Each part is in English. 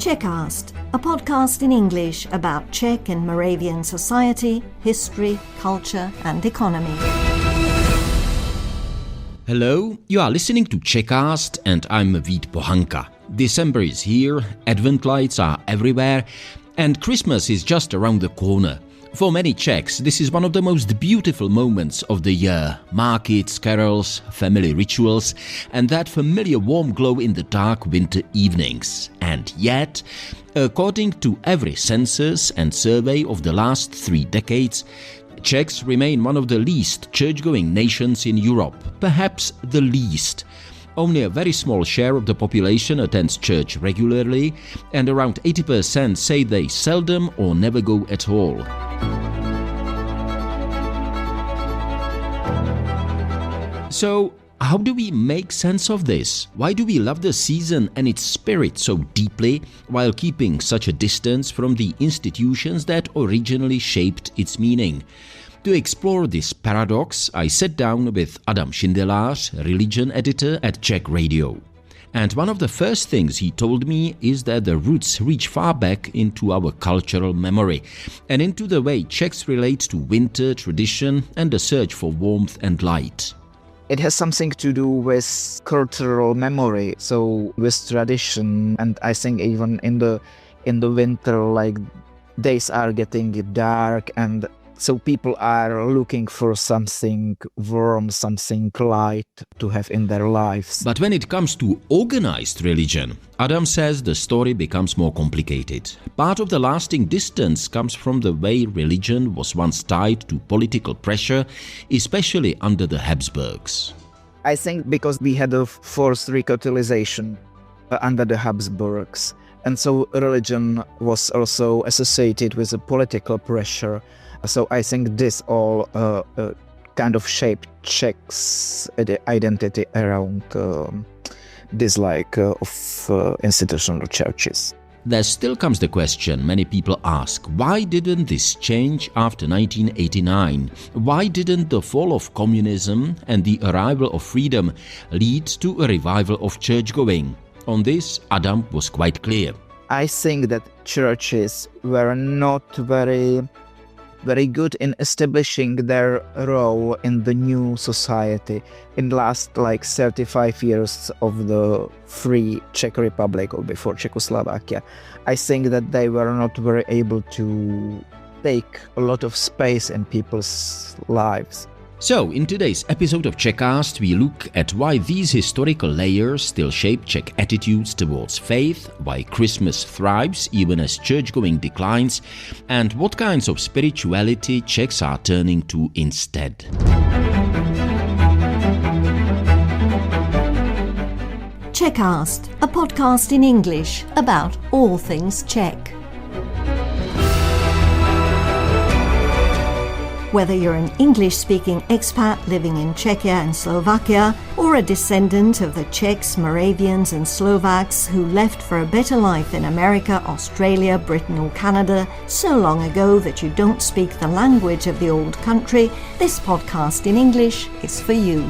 Czechast, a podcast in English about Czech and Moravian society, history, culture and economy. Hello, you are listening to Czechast and I'm Vít Pohanka. December is here, Advent lights are everywhere and Christmas is just around the corner. For many Czechs, this is one of the most beautiful moments of the year. Markets, carols, family rituals, and that familiar warm glow in the dark winter evenings. And yet, according to every census and survey of the last 3 decades, Czechs remain one of the least church-going nations in Europe, perhaps the least. Only a very small share of the population attends church regularly, and around 80% say they seldom or never go at all. So, how do we make sense of this? Why do we love the season and its spirit so deeply, while keeping such a distance from the institutions that originally shaped its meaning? To explore this paradox, I sat down with Adam Šindelář, religion editor at Czech Radio. And one of the first things he told me is that the roots reach far back into our cultural memory and into the way Czechs relate to winter, tradition and the search for warmth and light. It has something to do with cultural memory, so with tradition, and I think even in the winter, like, days are getting dark, and so people are looking for something warm, something light to have in their lives. But when it comes to organized religion, Adam says the story becomes more complicated. Part of the lasting distance comes from the way religion was once tied to political pressure, especially under the Habsburgs. I think because we had a forced recatholicization under the Habsburgs, and so religion was also associated with a political pressure. So I think this all kind of shaped Czechs' identity around this of institutional churches. There still comes the question many people ask, why didn't this change after 1989? Why didn't the fall of communism and the arrival of freedom lead to a revival of church-going? On this, Adam was quite clear. I think that churches were not very good in establishing their role in the new society in last 35 years of the free Czech Republic or before Czechoslovakia. I think that they were not very able to take a lot of space in people's lives. So, in today's episode of Czechast, we look at why these historical layers still shape Czech attitudes towards faith, why Christmas thrives even as church-going declines, and what kinds of spirituality Czechs are turning to instead. Czechast, a podcast in English about all things Czech. Whether you're an English-speaking expat living in Czechia and Slovakia, or a descendant of the Czechs, Moravians and Slovaks who left for a better life in America, Australia, Britain or Canada so long ago that you don't speak the language of the old country, this podcast in English is for you.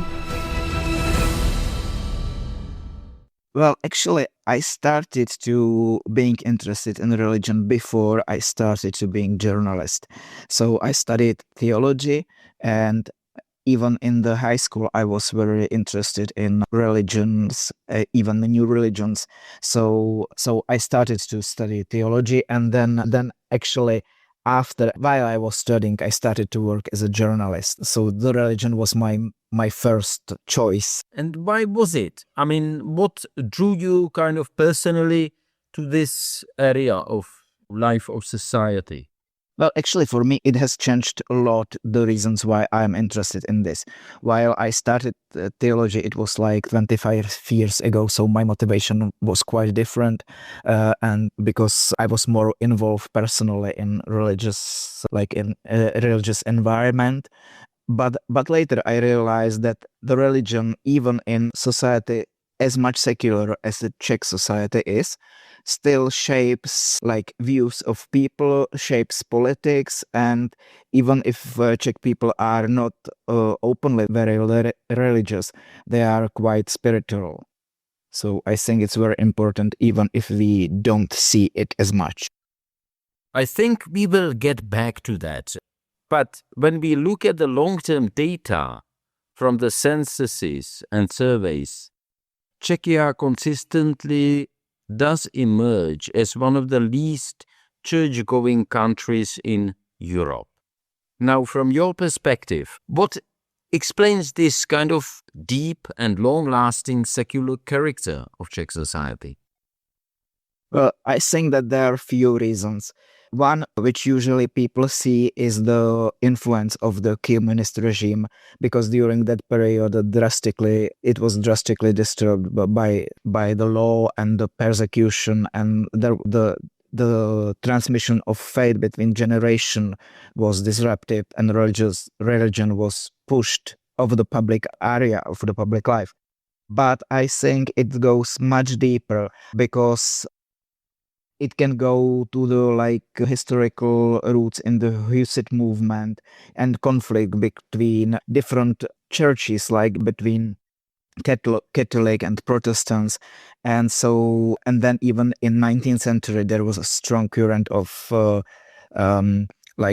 Well, actually, I started to being interested in religion before I started to being journalist. So I studied theology, and even in the high school, I was very interested in religions, even the new religions. So I started to study theology, and then actually, while I was studying, I started to work as a journalist. So the religion was my first choice. And why was it? I mean, what drew you kind of personally to this area of life or society? Well, actually, for me, it has changed a lot, the reasons why I'm interested in this. While I started theology, it was 25 years ago, so my motivation was quite different. And because I was more involved personally in religious environment. But later I realized that the religion, even in society as much secular as the Czech society is, still shapes views of people, shapes politics, and even if Czech people are not openly very religious, they are quite spiritual. So I think it's very important, even if we don't see it as much. I think we will get back to that. But when we look at the long-term data from the censuses and surveys, Czechia consistently does emerge as one of the least church-going countries in Europe. Now, from your perspective, what explains this kind of deep and long-lasting secular character of Czech society? Well, I think that there are few reasons. One, which usually people see, is the influence of the communist regime, because during that period, it was drastically disturbed by the law and the persecution, and the transmission of faith between generation was disrupted, and religion was pushed of the public area, of the public life. But I think it goes much deeper, because it can go to the historical roots in the Hussite movement and conflict between different churches, like between Catholic and Protestants, and then even in 19th century there was a strong current of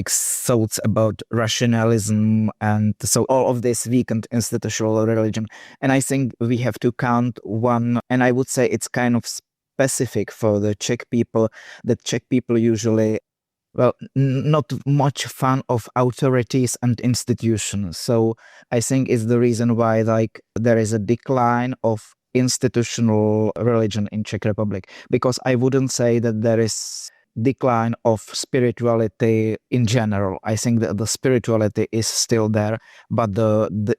thoughts about rationalism, and so all of this weakened institutional religion. And I think we have to count one, and I would say it's kind of specific for the Czech people, that Czech people usually, not much fan of authorities and institutions. So I think it's the reason why there is a decline of institutional religion in Czech Republic, because I wouldn't say that there is decline of spirituality in general. I think that the spirituality is still there, but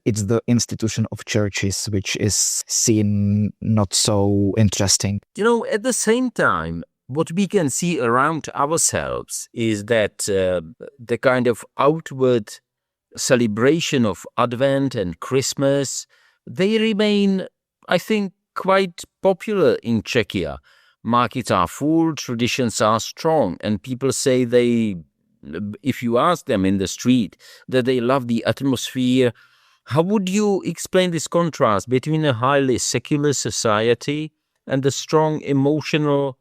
it's the institution of churches which is seen not so interesting. At the same time, what we can see around ourselves is that the kind of outward celebration of Advent and Christmas, they remain, I think, quite popular in Czechia. Markets are full, traditions are strong, and people say if you ask them in the street, that they love the atmosphere. How would you explain this contrast between a highly secular society and the strong emotional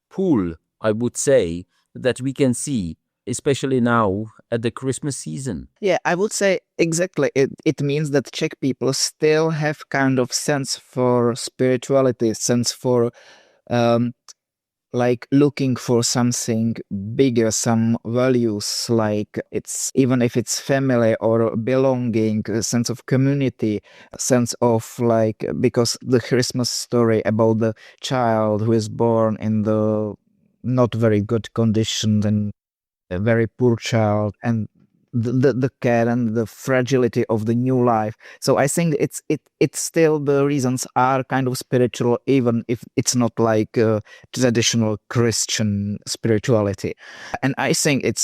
pull, I would say, that we can see, especially now at the Christmas season? Yeah, I would say exactly. It means that Czech people still have kind of sense for spirituality, sense for looking for something bigger, some values, it's, even if it's family or belonging, a sense of community, a sense of because the Christmas story about the child who is born in the not very good conditions, and a very poor child, and the care and the fragility of the new life. So I think it's still, the reasons are kind of spiritual, even if it's not like traditional Christian spirituality. And I think it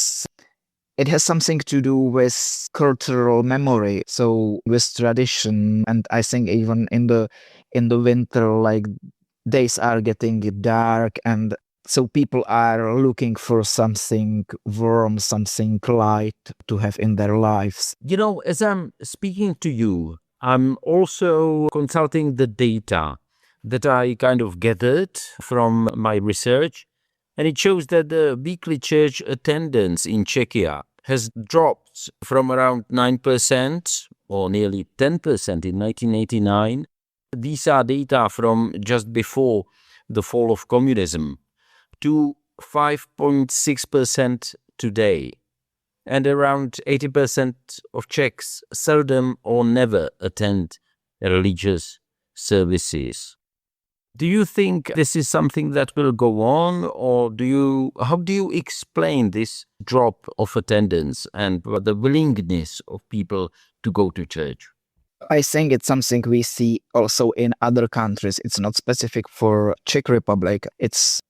has something to do with cultural memory, so with tradition. And I think even in the winter, days are getting dark, and so people are looking for something warm, something light to have in their lives. As I'm speaking to you, I'm also consulting the data that I kind of gathered from my research, and it shows that the weekly church attendance in Czechia has dropped from around 9% or nearly 10% in 1989. These are data from just before the fall of communism, to 5.6% today. And around 80% of Czechs seldom or never attend religious services. Do you think this is something that will go on, or how do you explain this drop of attendance and the willingness of people to go to church? I think it's something we see also in other countries. It's not specific for Czech Republic. It's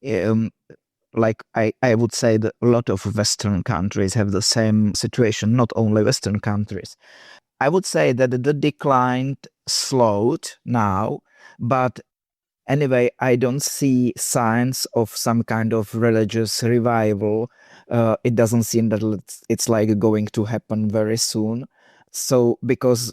I would say that a lot of Western countries have the same situation, not only Western countries. I would say that the decline slowed now, but anyway, I don't see signs of some kind of religious revival. It doesn't seem that it's going to happen very soon. So, because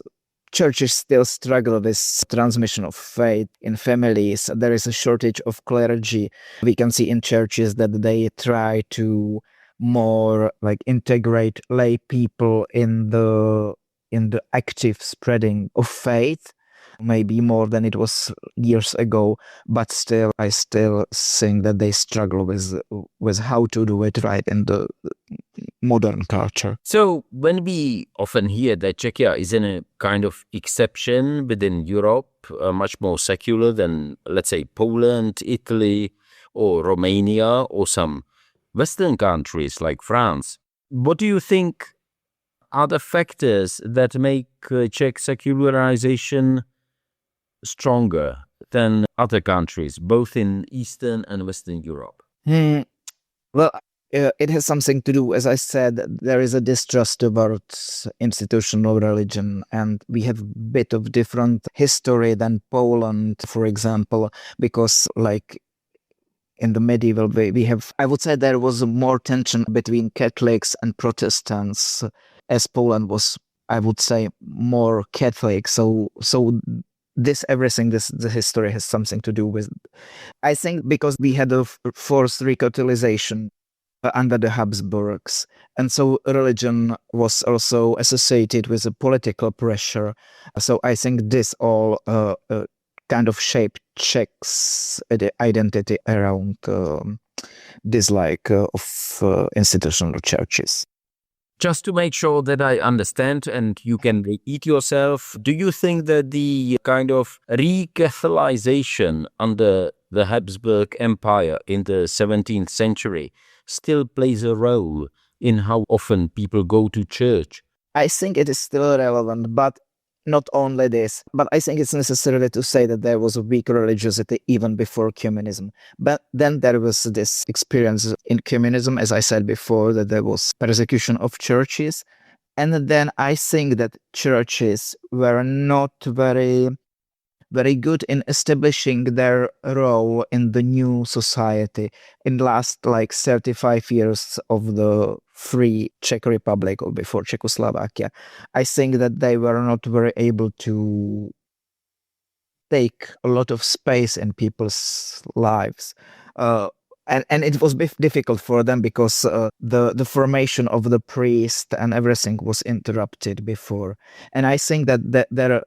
churches still struggle with transmission of faith in families. There is a shortage of clergy. We can see in churches that they try to more like integrate lay people in the active spreading of faith, maybe more than it was years ago, but still I still think that they struggle with how to do it right in the modern culture. So when we often hear that Czechia is in a kind of exception within Europe, much more secular than, let's say, Poland, Italy, or Romania, or some Western countries like France, what do you think are the factors that make Czech secularization stronger than other countries, both in Eastern and Western Europe? Well, it has something to do, as I said, there is a distrust about institutional religion, and we have a bit of different history than Poland, for example, because like in the medieval way, we have, I would say there was more tension between Catholics and Protestants, as Poland was, I would say, more Catholic. So the history has something to do with, I think, because we had a forced recatholicization under the Habsburgs. And so religion was also associated with a political pressure. So I think this all kind of shaped Czechs' identity around dislike of institutional churches. Just to make sure that I understand and you can repeat yourself, do you think that the kind of recatholicization under the Habsburg Empire in the 17th century still plays a role in how often people go to church? I think it is still relevant, but not only this, but I think it's necessary to say that there was a weak religiosity even before communism. But then there was this experience in communism, as I said before, that there was persecution of churches. And then I think that churches were not very good in establishing their role in the new society in the last like 35 years of the free Czech Republic or before Czechoslovakia. I think that they were not very able to take a lot of space in people's lives. And it was difficult for them because the formation of the priest and everything was interrupted before. And I think that there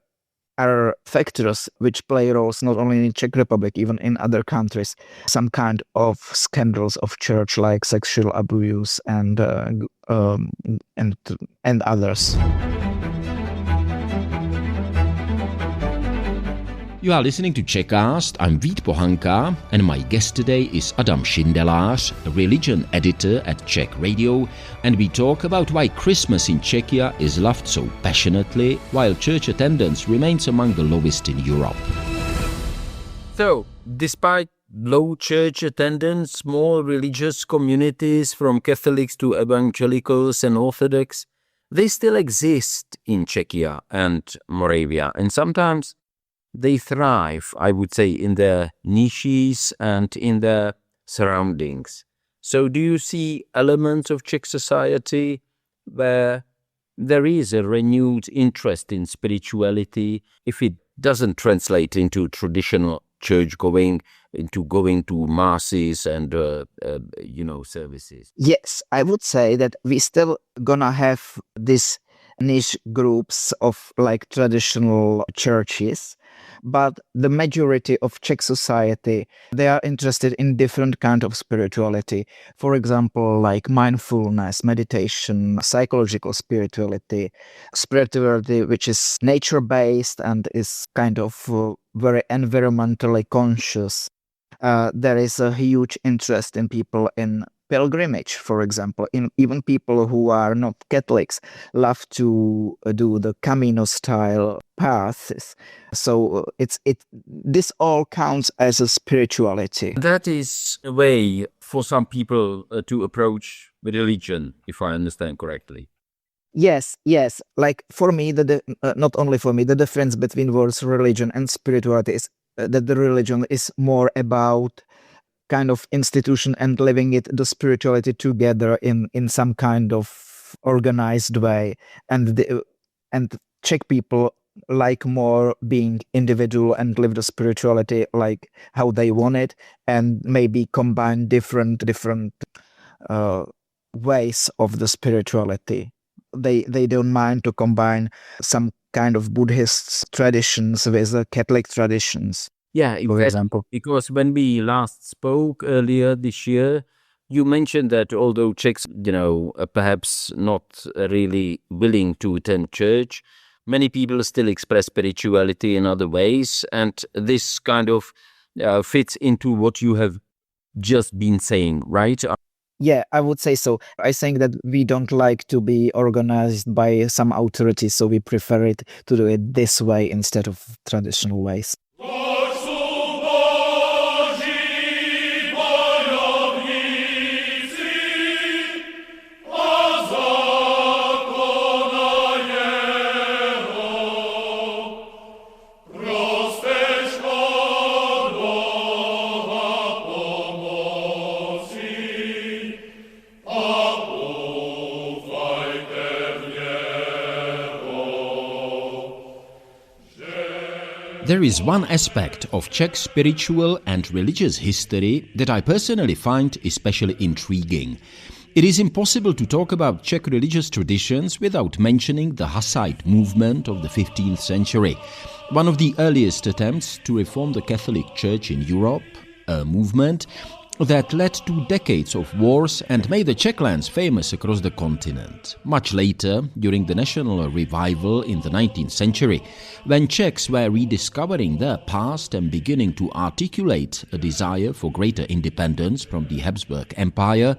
are factors which play roles not only in Czech Republic, even in other countries, some kind of scandals of church like sexual abuse and others. You are listening to Czechast. I'm Vít Pohanka, and my guest today is Adam Šindelář, a religion editor at Czech Radio, and we talk about why Christmas in Czechia is loved so passionately, while church attendance remains among the lowest in Europe. So, despite low church attendance, small religious communities from Catholics to evangelicals and Orthodox, they still exist in Czechia and Moravia, and sometimes they thrive, I would say, in their niches and in their surroundings. So do you see elements of Czech society where there is a renewed interest in spirituality, if it doesn't translate into traditional church going, into going to masses and, services? Yes, I would say that we still gonna have this niche groups of like traditional churches, but the majority of Czech society, they are interested in different kind of spirituality. For example, like mindfulness, meditation, psychological spirituality which is nature-based and is kind of very environmentally conscious. There is a huge interest in people in pilgrimage, for example. Even people who are not Catholics love to do the Camino style paths. So this all counts as a spirituality. That is a way for some people to approach religion, if I understand correctly. Yes. Like for me, not only for me, the difference between words religion and spirituality is that the religion is more about kind of institution and living the spirituality together in some kind of organized way. And Czech people like more being individual and live the spirituality like how they want it, and maybe combine different uh, ways of the spirituality. They don't mind to combine some kind of Buddhist traditions with the Catholic traditions. Yeah, For exactly. example, Because when we last spoke earlier this year, you mentioned that although Czechs, perhaps not really willing to attend church, many people still express spirituality in other ways, and this kind of fits into what you have just been saying, right? yeah, I would say so. I think that we don't like to be organized by some authority, so we prefer it to do it this way instead of traditional ways. There is one aspect of Czech spiritual and religious history that I personally find especially intriguing. It is impossible to talk about Czech religious traditions without mentioning the Hussite movement of the 15th century, one of the earliest attempts to reform the Catholic Church in Europe, a movement that led to decades of wars and made the Czech lands famous across the continent. Much later, during the national revival in the 19th century, when Czechs were rediscovering their past and beginning to articulate a desire for greater independence from the Habsburg Empire,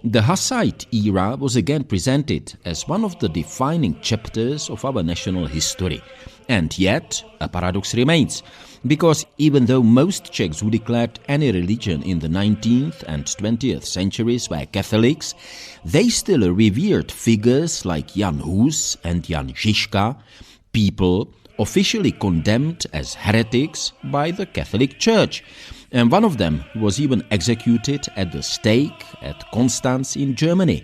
the Hussite era was again presented as one of the defining chapters of our national history. And yet, a paradox remains, because even though most Czechs who declared any religion in the 19th and 20th centuries were Catholics, they still revered figures like Jan Hus and Jan Žižka, people officially condemned as heretics by the Catholic Church. And one of them was even executed at the stake at Constance in Germany.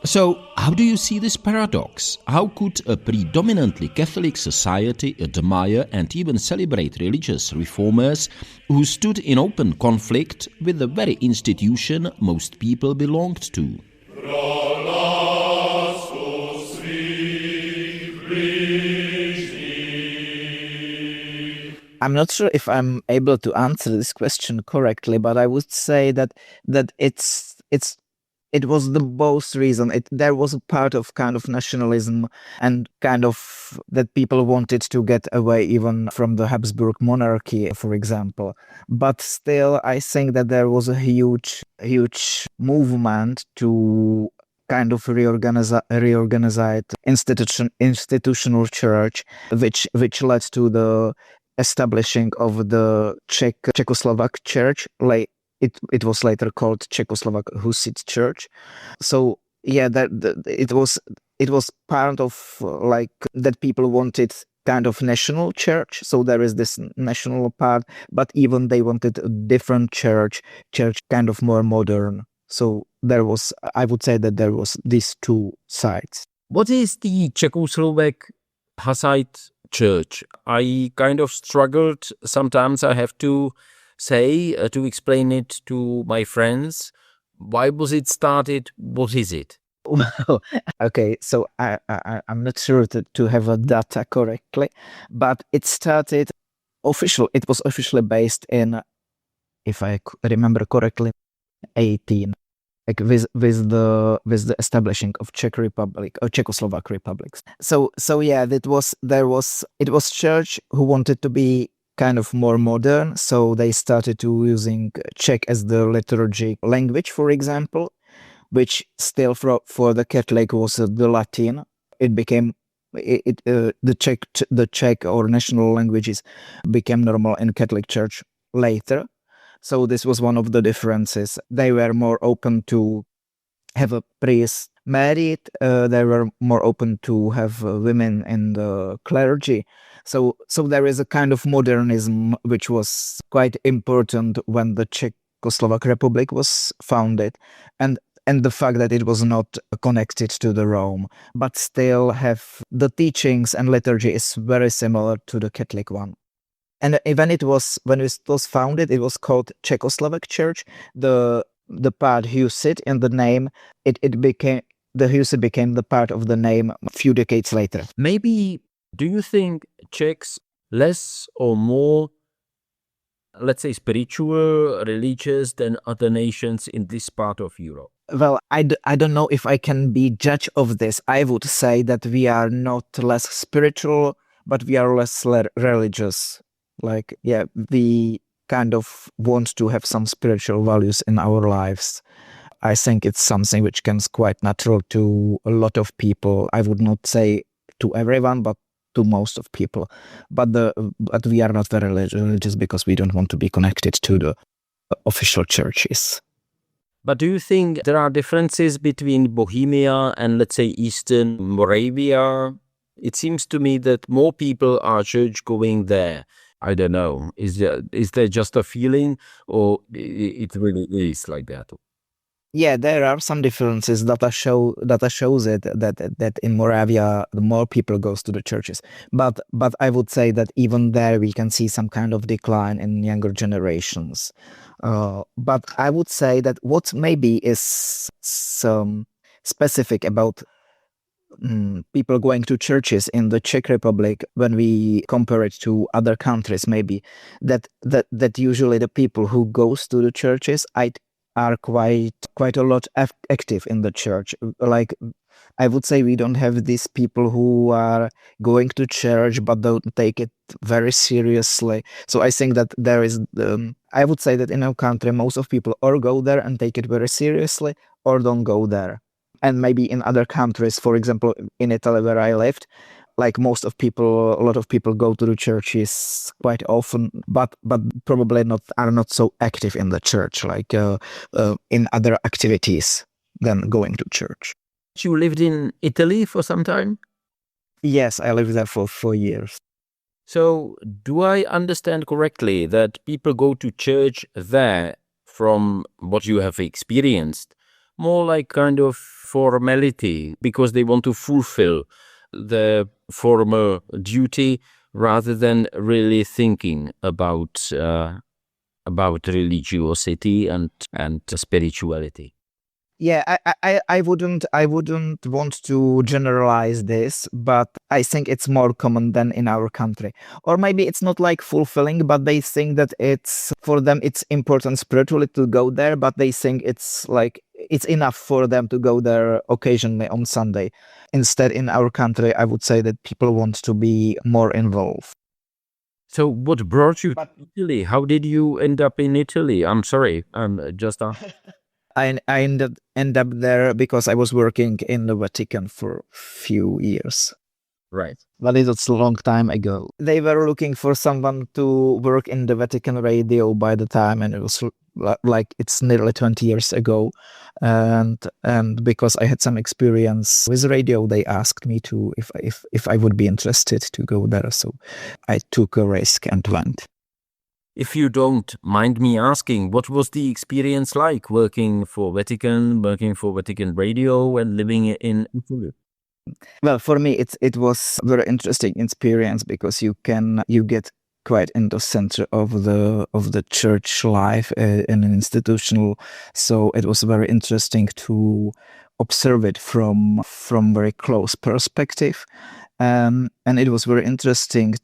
So, how do you see this paradox? How could a predominantly Catholic society admire and even celebrate religious reformers who stood in open conflict with the very institution most people belonged to? I'm not sure if I'm able to answer this question correctly, but I would say that it was the both reason. There was a part of kind of nationalism and kind of that people wanted to get away even from the Habsburg monarchy, for example. But still, I think that there was a huge movement to kind of reorganize institutional church, which led to the establishing of the Czechoslovak church. It was later called Czechoslovak Hussite Church. So yeah, it was part of like that people wanted kind of national church. So there is this national part, but even they wanted a different church kind of more modern. So I would say that there was these two sides. What is the Czechoslovak Hussite Church? I kind of struggled. Sometimes I have to say to explain it to my friends. Why was it started? What is it? Well, okay, so I'm not sure to have a data correctly, but it started it was officially based in, if I remember correctly, 18, like with the establishing of Czech Republic or Czechoslovak republics. So yeah, it was church who wanted to be kind of more modern, so they started to using Czech as the liturgy language, for example, which still for the Catholic was the Latin. It became the Czech or national languages became normal in Catholic Church later. So this was one of the differences. They were more open to have a priest married. They were more open to have women in the clergy. So there is a kind of modernism which was quite important when the Czechoslovak Republic was founded. And and the fact that it was not connected to the Rome, but still have the teachings and liturgy is very similar to the Catholic one. And when it was founded, it was called Czechoslovak Church. The part Husid in the name, it became the Husid became the part of the name a few decades later. Maybe, do you think Czechs less or more, let's say, spiritual, religious than other nations in this part of Europe? Well, I don't know if I can be judge of this. I would say that we are not less spiritual, but we are less religious. Like, yeah, we kind of want to have some spiritual values in our lives. I think it's something which comes quite natural to a lot of people. I would not say to everyone, but to most of people. But we are not very religious because we don't want to be connected to the official churches. But do you think there are differences between Bohemia and, let's say, Eastern Moravia? It seems to me that more people are church going there. I don't know. Is there just a feeling, or it really is like that? Yeah, there are some differences. Data shows it that in Moravia the more people goes to the churches. But I would say that even there we can see some kind of decline in younger generations. But I would say that what maybe is some specific about people going to churches in the Czech Republic when we compare it to other countries, maybe that usually the people who goes to the churches are quite a lot active in the church. Like, I would say we don't have these people who are going to church but don't take it very seriously. So I think that there is I would say that in our country most of people or go there and take it very seriously or don't go there. And maybe in other countries, for example, in Italy where I lived, like a lot of people go to the churches quite often, but probably are not so active in the church, like in other activities than going to church. You lived in Italy for some time? Yes, I lived there for 4 years. So do I understand correctly that people go to church there, from what you have experienced, more like kind of formality because they want to fulfill the formal duty rather than really thinking about religiosity and spirituality? Yeah, I wouldn't want to generalize this, but I think it's more common than in our country. Or maybe it's not like fulfilling, but they think that for them it's important spiritually to go there, but they think it's enough for them to go there occasionally on Sunday. Instead, in our country, I would say that people want to be more involved. So what brought you to Italy? How did you end up in Italy? I'm sorry, I end up there because I was working in the Vatican for a few years. Right. But it was a long time ago. They were looking for someone to work in the Vatican radio by the time, and it was like it's nearly 20 years ago. And because I had some experience with radio, they asked me to if I would be interested to go there. So I took a risk and went. If you don't mind me asking, what was the experience like working for Vatican Radio and living in Italy? Well, for me, it was a very interesting experience because you get quite in the center of the church life in an institutional. So it was very interesting to observe it from very close perspective. And it was very interesting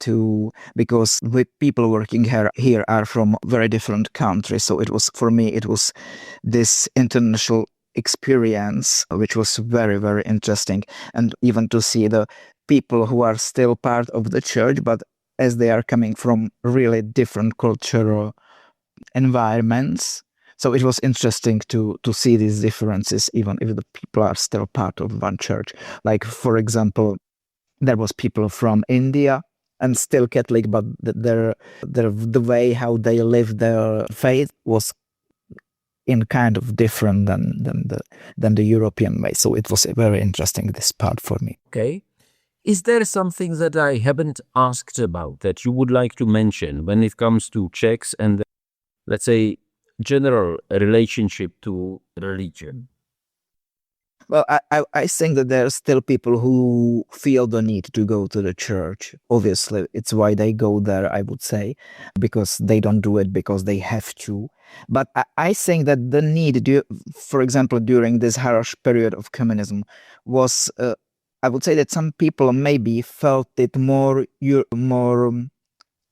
because with people working here are from very different countries. So it was this international experience, which was very, very interesting. And even to see the people who are still part of the church, but as they are coming from really different cultural environments. So it was interesting to see these differences, even if the people are still part of one church. Like, for example, there was people from India and still Catholic, but the way how they live their faith was in kind of different than the European way. So it was very interesting, this part for me. Okay. Is there something that I haven't asked about that you would like to mention when it comes to Czechs and, let's say, general relationship to religion? Well, I think that there are still people who feel the need to go to the church. Obviously, it's why they go there, I would say, because they don't do it because they have to. But I think that the need, for example, during this harsh period of communism was, I would say that some people maybe felt it more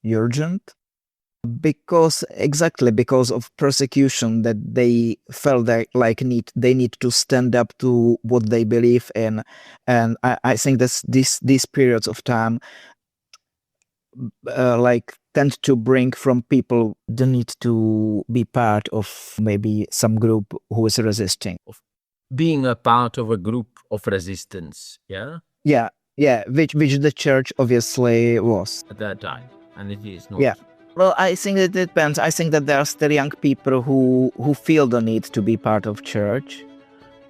urgent. Because of persecution, that they felt that they need to stand up to what they believe in, and I think that these periods of time tend to bring from people the need to be part of maybe some group who is resisting. Being a part of a group of resistance, yeah? Yeah, which the church obviously was. At that time, and it is not. Yeah. Well, I think it depends. I think that there are still young people who feel the need to be part of church,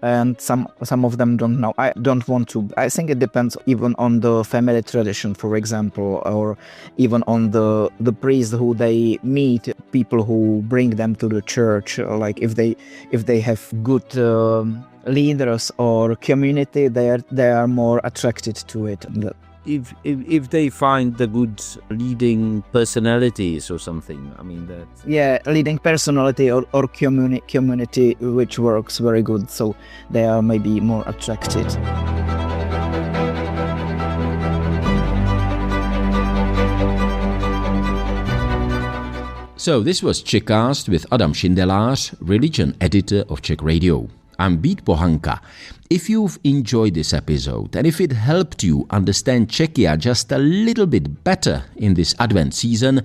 and some of them don't know. I don't want to. I think it depends even on the family tradition, for example, or even on the priest who they meet, people who bring them to the church. Like if they have good leaders or community, they are more attracted to it. If they find the good leading personalities or something, I mean that. Yeah, leading personality or community which works very good, so they are maybe more attracted. So this was Czechast with Adam Šindelář, religion editor of Czech Radio. I'm Vít Pohanka. If you've enjoyed this episode and if it helped you understand Czechia just a little bit better in this Advent season,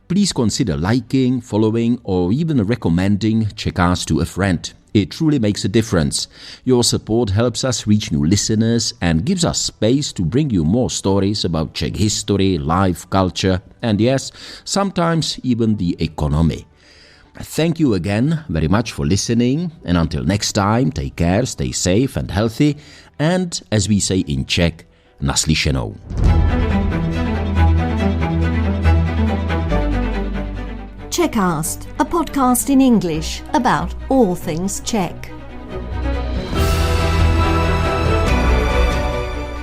please consider liking, following, or even recommending Czechast to a friend. It truly makes a difference. Your support helps us reach new listeners and gives us space to bring you more stories about Czech history, life, culture, and yes, sometimes even the economy. Thank you again very much for listening, and until next time, take care, stay safe and healthy, and as we say in Czech, naslyšenou. Czechast, a podcast in English about all things Czech.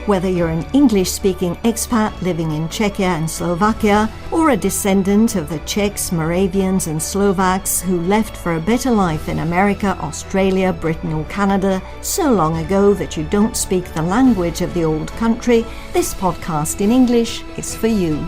Whether you're an English-speaking expat living in Czechia and Slovakia, or a descendant of the Czechs, Moravians and Slovaks who left for a better life in America, Australia, Britain or Canada so long ago that you don't speak the language of the old country, this podcast in English is for you.